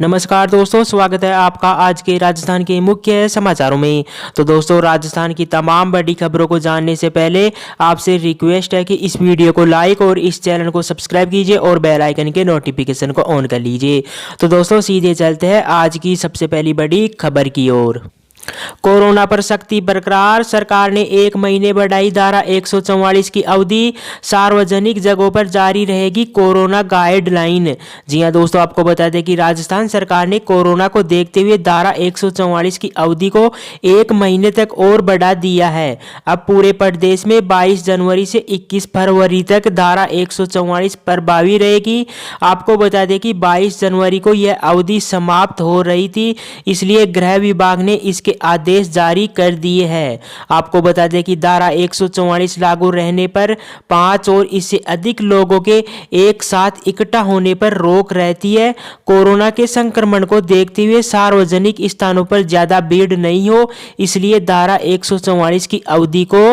नमस्कार दोस्तों, स्वागत है आपका आज के राजस्थान के मुख्य समाचारों में। तो दोस्तों, राजस्थान की तमाम बड़ी खबरों को जानने से पहले आपसे रिक्वेस्ट है कि इस वीडियो को लाइक और इस चैनल को सब्सक्राइब कीजिए और बेल आइकन के नोटिफिकेशन को ऑन कर लीजिए। तो दोस्तों, सीधे चलते हैं आज की सबसे पहली बड़ी खबर की ओर। कोरोना पर सख्ती बरकरार, सरकार ने 1 महीने बढ़ाई धारा 144 की अवधि, सार्वजनिक जगहों पर जारी रहेगी कोरोना गाइडलाइन। जी हां दोस्तों, आपको बता दें कि राजस्थान सरकार ने कोरोना को देखते हुए धारा 144 की अवधि को 1 महीने तक और बढ़ा दिया है। अब पूरे प्रदेश में 22 जनवरी से 21 फरवरी तक धारा 144 प्रभावी रहेगी। आपको बता दें कि 22 जनवरी को यह अवधि समाप्त हो रही थी, इसलिए गृह विभाग ने इसके आदेश जारी कर दिए हैं। आपको बता दें कि धारा 144 लागू रहने पर 5 और इससे अधिक लोगों के एक साथ इकट्ठा होने पर रोक रहती है। कोरोना के संक्रमण को देखते हुए सार्वजनिक स्थानों पर ज्यादा भीड़ नहीं हो, इसलिए धारा 144 की अवधि को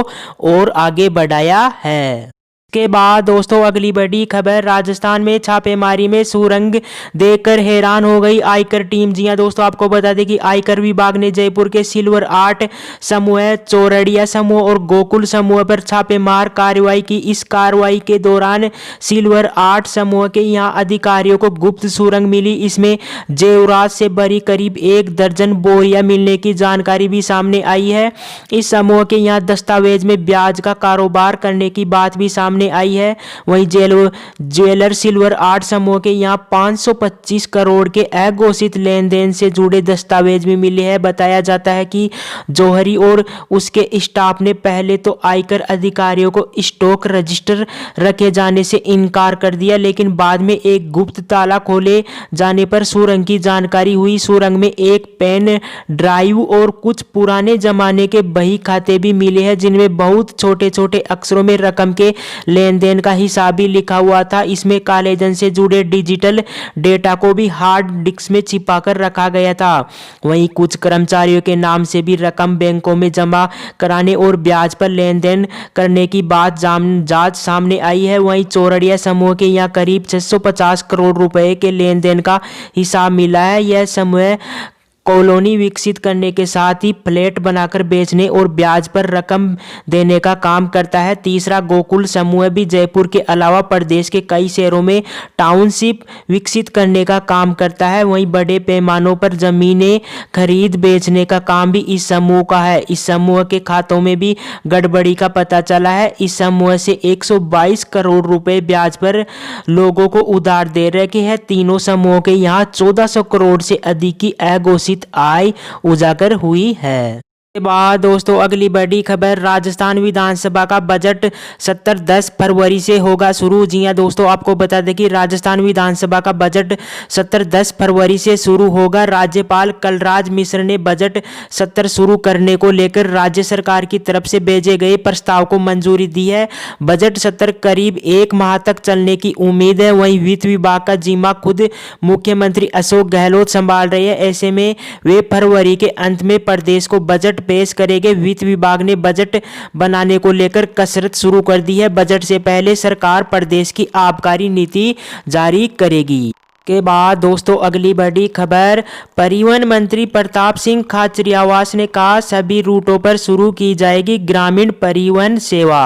और आगे बढ़ाया है। के बाद दोस्तों, अगली बड़ी खबर, राजस्थान में छापेमारी में सुरंग देखकर हैरान हो गई आयकर टीम। जी हां दोस्तों, आपको बता दें कि आयकर विभाग ने जयपुर के सिल्वर आर्ट समूह, चौरड़िया समूह और गोकुल समूह पर छापेमार कार्रवाई की। इस कार्रवाई के दौरान सिल्वर आर्ट समूह के यहां अधिकारियों को गुप्त सुरंग मिली। इसमें जेवरात से भरी करीब 1 दर्जन बोरियां मिलने की जानकारी भी सामने आई है। इस समूह के यहां दस्तावेज में ब्याज का कारोबार करने की बात भी सामने आई है। वहीं ज्वेलर सिल्वर आर्ट समूह के यहां 525 करोड़ के अघोषित लेन देन से जुड़े दस्तावेज भी मिले हैं। बताया जाता है कि जौहरी और उसके स्टाफ ने पहले तो आयकर अधिकारियों को स्टॉक रजिस्टर रखे जाने से इनकार कर दिया, लेकिन बाद में एक गुप्त ताला खोले जाने पर सुरंग की जानकारी हुई। सुरंग में एक पेन ड्राइव और कुछ पुराने जमाने के बही खाते भी मिले हैं, जिनमें बहुत छोटे छोटे अक्षरों में रकम के लेन देन का हिसाब भी लिखा हुआ था। इसमें कालेधन से जुड़े डिजिटल डेटा को भी हार्ड डिस्क में छिपाकर रखा गया था। वहीं कुछ कर्मचारियों के नाम से भी रकम बैंकों में जमा कराने और ब्याज पर लेन देन करने की बात जांच सामने आई है। वहीं चौरड़िया समूह के यहाँ करीब 650 करोड़ रुपए के लेन देन का हिसाब मिला है। यह समूह कॉलोनी विकसित करने के साथ ही फ्लैट बनाकर बेचने और ब्याज पर रकम देने का काम करता है। तीसरा, गोकुल समूह भी जयपुर के अलावा प्रदेश के कई शहरों में टाउनशिप विकसित करने का काम करता है। वहीं बड़े पैमानों पर जमीनें खरीद बेचने का काम भी इस समूह का है। इस समूह के खातों में भी गड़बड़ी का पता चला है। इस समूह से 122 करोड़ रुपए ब्याज पर लोगों को उधार दे रखे हैं। तीनों समूहों के यहाँ 1400 करोड़ से अधिक की अघोषित आय उजागर हुई है। के बाद दोस्तों, अगली बड़ी खबर, राजस्थान विधानसभा का बजट 10 फरवरी से होगा शुरू। जी हां दोस्तों, आपको बता दें कि राजस्थान विधानसभा का बजट 10 फरवरी से शुरू होगा। राज्यपाल कलराज मिश्र ने बजट सत्र शुरू करने को लेकर राज्य सरकार की तरफ से भेजे गए प्रस्ताव को मंजूरी दी है। बजट सत्र करीब 1 माह तक चलने की उम्मीद है। वहीं वित्त विभाग का जिम्मा खुद मुख्यमंत्री अशोक गहलोत संभाल रहे हैं। ऐसे में वे फरवरी के अंत में प्रदेश को बजट पेश करेंगे। वित्त विभाग ने बजट बनाने को लेकर कसरत शुरू कर दी है। बजट से पहले सरकार प्रदेश की आबकारी नीति जारी करेगी। के बाद दोस्तों, अगली बड़ी खबर, परिवहन मंत्री प्रताप सिंह खाचरियावास ने कहा सभी रूटों पर शुरू की जाएगी ग्रामीण परिवहन सेवा।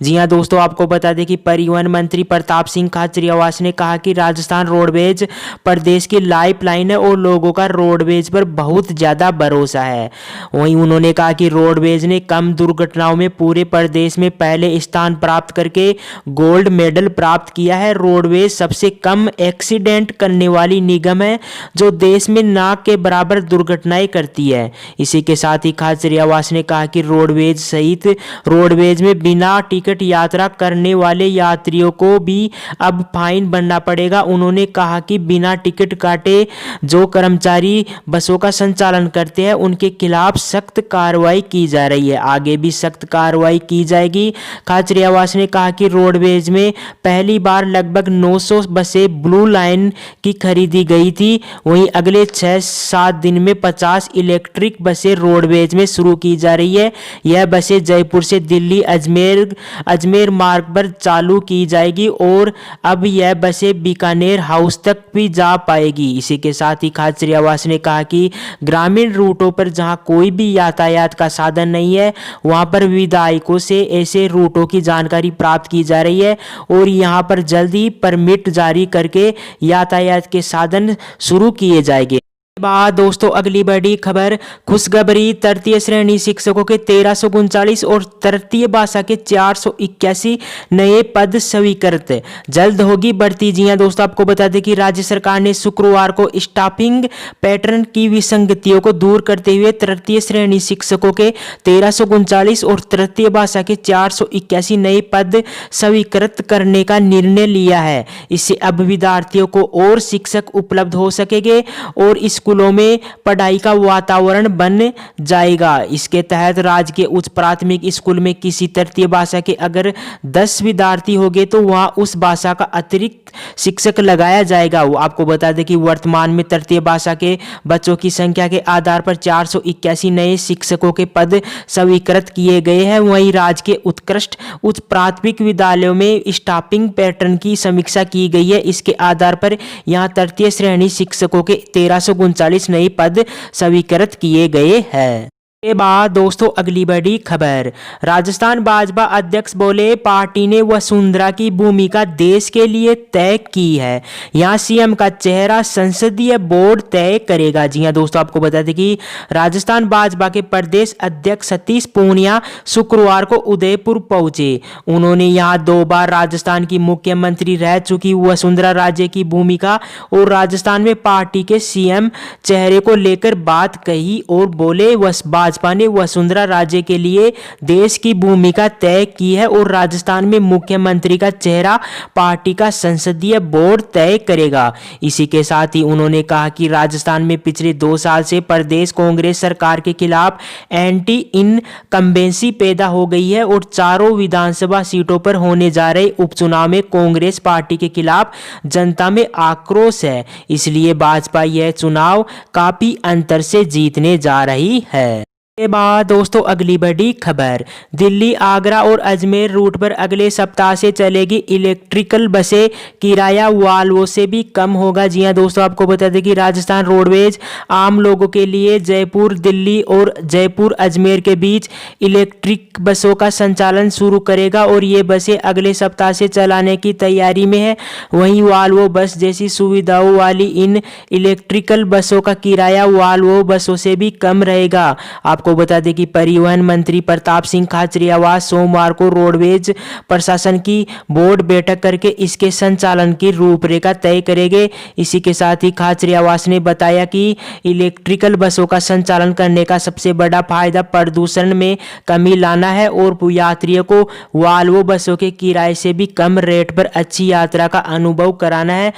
जी हां दोस्तों, आपको बता दें कि परिवहन मंत्री प्रताप सिंह खाचरियावास ने कहा कि राजस्थान रोडवेज प्रदेश की लाइफलाइन है और लोगों का रोडवेज पर बहुत ज्यादा भरोसा है। वहीं उन्होंने कहा कि रोडवेज ने कम दुर्घटनाओं में पूरे प्रदेश में पहले स्थान प्राप्त करके गोल्ड मेडल प्राप्त किया है। रोडवेज सबसे कम एक्सीडेंट करने वाली निगम है, जो देश में नाक के बराबर दुर्घटनाएं करती है। इसी के साथ ही खाचरियावास ने कहा कि रोडवेज सहित रोडवेज में बिना टिकट यात्रा करने वाले यात्रियों को भी अब फाइन भरना पड़ेगा। उन्होंने कहा कि बिना टिकट काटे जो कर्मचारी बसों का संचालन करते हैं, उनके खिलाफ सख्त कार्रवाई की जा रही है। आगे भी सख्त कार्रवाई की जाएगी। खाचरियावास ने कहा कि रोडवेज में पहली बार लगभग 900 बसें ब्लू लाइन की खरीदी गई थी। वहीं अगले 6-7 दिन में 50 इलेक्ट्रिक बसें रोडवेज में शुरू की जा रही है। यह बसें जयपुर से दिल्ली अजमेर मार्ग पर चालू की जाएगी और अब यह बसें बीकानेर हाउस तक भी जा पाएगी। इसी के साथ ही खाद्य श्री ने कहा कि ग्रामीण रूटों पर जहां कोई भी यातायात का साधन नहीं है, वहां पर विधायकों से ऐसे रूटों की जानकारी प्राप्त की जा रही है और यहां पर जल्द ही परमिट जारी करके यातायात के साधन शुरू किए जाएंगे। बाद दोस्तों अगली बड़ी खबर, खुशखबरी, तृतीय श्रेणी शिक्षकों के 1339 और तृतीय भाषा के 481 नए पद स्वीकृत, जल्द होगी भर्ती। जी हां दोस्तों, आपको बता दें कि राज्य सरकार ने शुक्रवार को स्टाफिंग पैटर्न की विसंगतियों को दूर करते हुए तृतीय श्रेणी शिक्षकों के 1339 और तृतीय भाषा के 481 नए पद स्वीकृत करने का निर्णय लिया है। इससे अब विद्यार्थियों को और शिक्षक उपलब्ध हो सकेंगे और स्कूलों में पढ़ाई का वातावरण बन जाएगा। इसके तहत राज्य के उच्च प्राथमिक स्कूल में किसी तृतीय भाषा के अगर 10 विद्यार्थी होंगे तो वहां उस भाषा का अतिरिक्त शिक्षक लगाया जाएगा। आपको बता दें कि वर्तमान में तृतीय भाषा के बच्चों की संख्या के आधार पर 481 नए शिक्षकों के पद स्वीकृत किए गए हैं। वहीं राज्य के उत्कृष्ट उच्च प्राथमिक विद्यालयों में स्टाफिंग पैटर्न की समीक्षा की गई है। इसके आधार पर यहां तृतीय श्रेणी शिक्षकों के 1339 नए पद स्वीकृत किए गए हैं। के बाद दोस्तों अगली बड़ी खबर, राजस्थान भाजपा अध्यक्ष बोले पार्टी ने वसुंधरा की भूमिका देश के लिए तय की है। यहां सीएम का चेहरा संसदीय बोर्ड तय करेगा। जी हां दोस्तों, आपको बता दें कि राजस्थान भाजपा के प्रदेश अध्यक्ष सतीश पूनिया शुक्रवार को उदयपुर पहुंचे। उन्होंने यहां 2 बार राजस्थान की मुख्यमंत्री रह चुकी वसुंधरा राजे की भूमिका और राजस्थान में पार्टी के सीएम चेहरे को लेकर बात कही और बोले भाजपा ने वसुंधरा राजे के लिए देश की भूमिका तय की है और राजस्थान में मुख्यमंत्री का चेहरा पार्टी का संसदीय बोर्ड तय करेगा। इसी के साथ ही उन्होंने कहा कि राजस्थान में पिछले 2 साल से प्रदेश कांग्रेस सरकार के खिलाफ एंटी इनकम्बेंसी पैदा हो गई है और चारों विधानसभा सीटों पर होने जा रहे उपचुनाव में कांग्रेस पार्टी के खिलाफ जनता में आक्रोश है। इसलिए भाजपा यह चुनाव काफी अंतर से जीतने जा रही है। के बाद दोस्तों अगली बड़ी खबर, दिल्ली आगरा और अजमेर रूट पर अगले सप्ताह से चलेगी इलेक्ट्रिकल बसें, किराया वाल्वो से भी कम होगा। जी हां दोस्तों, आपको बता दें कि राजस्थान रोडवेज आम लोगों के लिए जयपुर दिल्ली और जयपुर अजमेर के बीच इलेक्ट्रिक बसों का संचालन शुरू करेगा और ये बसें अगले सप्ताह से चलाने की तैयारी में है। वहीं वाल्वो बस जैसी सुविधाओं वाली इन इलेक्ट्रिकल बसों का किराया वाल्वो बसों से भी कम रहेगा। आपको बता दें कि परिवहन मंत्री प्रताप सिंह खाचरियावास सोमवार को रोडवेज प्रशासन की बोर्ड बैठक करके इसके संचालन की रूपरेखा तय करेंगे। इसी के साथ ही खाचरियावास ने बताया कि इलेक्ट्रिकल बसों का संचालन करने का सबसे बड़ा फायदा प्रदूषण में कमी लाना है और यात्रियों को वाल्वो बसों के किराए से भी कम रेट पर अच्छी यात्रा का अनुभव कराना है।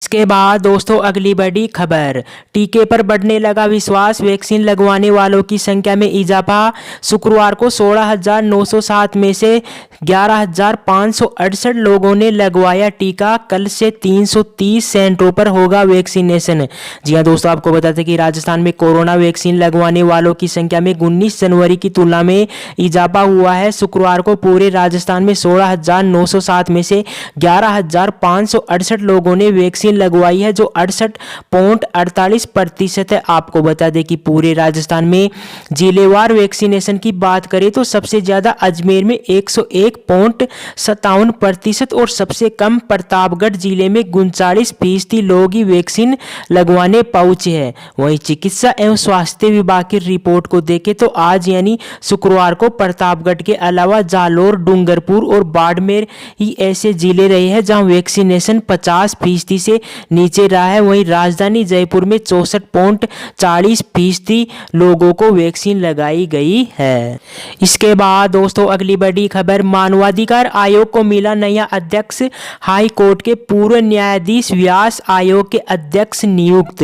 इसके बाद दोस्तों अगली बड़ी खबर, टीके पर बढ़ने लगा विश्वास, वैक्सीन लगवाने वालों की संख्या में इजाफा। शुक्रवार को 16,907 में से 11,568 लोगों ने लगवाया टीका। कल से 330 सेंटरों पर होगा वैक्सीनेशन। जी हां दोस्तों, आपको बताते हैं कि राजस्थान में कोरोना वैक्सीन लगवाने वालों की संख्या में 19 जनवरी की तुलना में इजाफा हुआ है। शुक्रवार को पूरे राजस्थान में 16,907 में से 11,568 लोगों ने वैक्सीन लगवाई है, जो 68.48% है। आपको बता दें कि पूरे राजस्थान में जिलेवार वैक्सीनेशन की बात करें तो सबसे ज्यादा अजमेर में 101.57% और सबसे कम प्रतापगढ़ जिले में 39% लोग ही वैक्सीन लगवाने पहुंचे हैं। वहीं चिकित्सा एवं स्वास्थ्य विभाग की रिपोर्ट को देखें तो आज यानी शुक्रवार को प्रतापगढ़ के अलावा जालोर, डूंगरपुर और बाड़मेर ही ऐसे जिले रहे हैं जहां वैक्सीनेशन 50% से नीचे रहा है। वहीं राजधानी जयपुर में 64.40% लोगों को वैक्सीन लगाई गई है। इसके बाद दोस्तों अगली बड़ी खबर, मानवाधिकार आयोग को मिला नया अध्यक्ष, हाई कोर्ट के पूर्व न्यायाधीश व्यास आयोग के अध्यक्ष नियुक्त।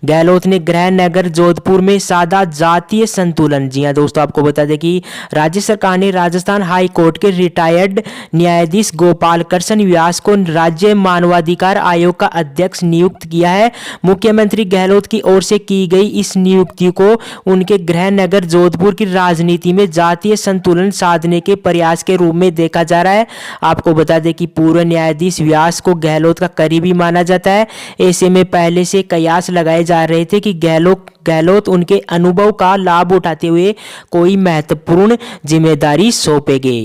गहलोत ने गृह नगर जोधपुर में साधा जातीय संतुलन। जी हां दोस्तों, आपको बता दें कि राज्य सरकार ने राजस्थान हाई कोर्ट के रिटायर्ड न्यायाधीश गोपाल कृष्ण व्यास को राज्य मानवाधिकार आयोग का अध्यक्ष नियुक्त किया है। मुख्यमंत्री गहलोत की ओर से की गई इस नियुक्ति को उनके गृह नगर जोधपुर की राजनीति में जातीय संतुलन साधने के प्रयास के रूप में देखा जा रहा है। आपको बता दें कि पूर्व न्यायाधीश व्यास को गहलोत का करीबी माना जाता है। ऐसे में पहले से कयास लगाए जा रहे थे कि गहलोत उनके अनुभव का लाभ उठाते हुए कोई महत्वपूर्ण जिम्मेदारी सौंपेंगे।